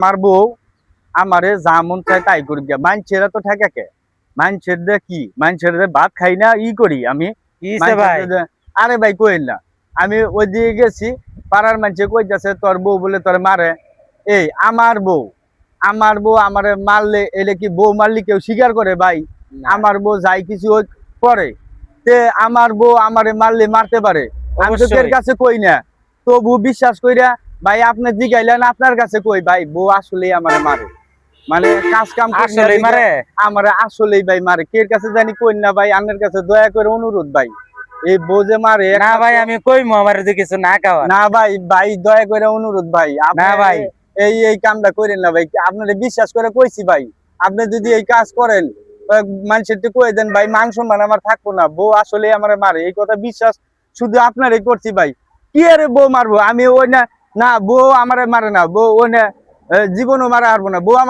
আমার বউ আমারে যা মন চায় তাই করি গিয়া মানুষেরা তো ঠেকে কে মানুষের দে কি মানুষের দে ভাত খাই না ই করি আমি ভাই আরে ভাই কইল না আমি ওই দিকে গেছি পাড়ার মানুষে কইতাছে তোর বউ বলে তোর মারে এই আমার বউ আমারে মারলে এলে কি বউ মারলি কেউ স্বীকার করে ভাই আমার বউ যাই কিছু করে তে আমার বউ আমারে মারলে মারতে পারে আমি তো এর কাছে কই না তবু বিশ্বাস কইরা ভাই আপনি জিগাইলেন আপনার কাছে কই ভাই বউ আসলেই আমারে মারে মানে কাজ কাম আসলে মারে আমারে আসলেই ভাই মারে কের কাছে জানি কই না ভাই আপনার কাছে দয়া করে অনুরোধ ভাই এই বউ যে মারে না ভাই আমি কইমু আমার যদি কিছু না খাওয়া না ভাই ভাই দয়া করে অনুরোধ ভাই না ভাই এই কামটা করেন না ভাই আপনারে বিশ্বাস করে কইছি ভাই আপনি যদি এই কাজ করেন মানুষের কয়ে দেন ভাই মান সম্মান আমার থাকবো না বউ আসলে আমারে মারে এই কথা বিশ্বাস শুধু আপনারই করছি ভাই কি আরে বউ মারবো আমি ওই না না বউ আমারে মারে না বউ ওই না জীবনও মারা হারবো না বউ আমার